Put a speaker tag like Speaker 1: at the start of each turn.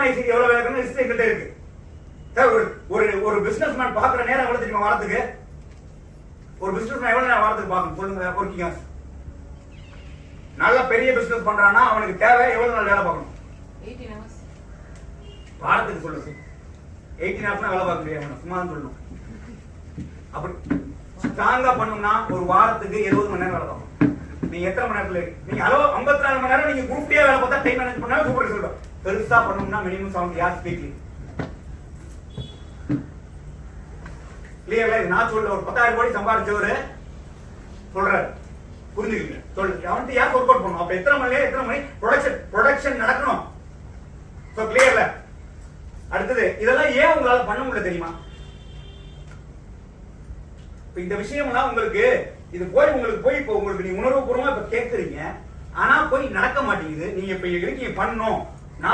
Speaker 1: Organising எவ்வளவு வேலை இருக்கணும் லிஸ்ட் எங்கிட்ட இருக்கு. ஒரு ஒரு பிசினஸ் மேன் பாக்குற நேரம் எவ்வளவு தெரியுமா வாரத்துக்கு? ஒரு பிசினஸ் மேன் எவ்வளவு நேரம் வாரத்துக்கு பார்க்கணும் சொல்லுங்க. ஒர்க்கிங் ஹவர்ஸ் நல்ல பெரிய பிசினஸ் பண்றானா அவனுக்கு தேவை எவ்வளவு நாள் வேலை பார்க்கணும்?
Speaker 2: 18 hours
Speaker 1: வாரத்துக்கு சொல்லுங்க. 18 hours வேலை பார்க்க முடியாது, சும்மா சொல்லணும். அப்படி ஸ்ட்ராங்கா பண்ணணும்னா ஒரு வாரத்துக்கு 70 மணி நேரம் வேலை பார்க்கணும். நீங்க எத்தனை மணி நேரத்துல நீங்க 54 மணி நேரம் நீங்க குரூப் டே வேலை பார்த்தா டைம் மேனேஜ் பண்ணா சூப்பர் ரிசல்ட். பெருசா பண்ணணும்னா மினிமம் 70 hours வீக்லி. கிளியர்ல நான் சொல்ல ஒரு 10,000 கோடி சம்பாதிச்சவரு சொல்றாரு, புரிஞ்சுக்கீங்க சொல்லு. அவன்ட்டு யார் ஒர்க் அவுட் பண்ணணும்? அப்ப எத்தனை மணி ப்ரொடக்ஷன் நடக்கணும். சோ கிளியர்ல. அடுத்தது இதெல்லாம் ஏன் உங்களால பண்ண முடியல தெரியுமா? இந்த விஷயம்லாம் உங்களுக்கு இது போய் இப்போ உங்களுக்கு நீங்க உணர்வுபூர்வமா இப்ப கேட்கறீங்க, ஆனா போய் நடக்க மாட்டேங்குது. நீங்க இப்ப இருக்கீங்க பண்ணணும்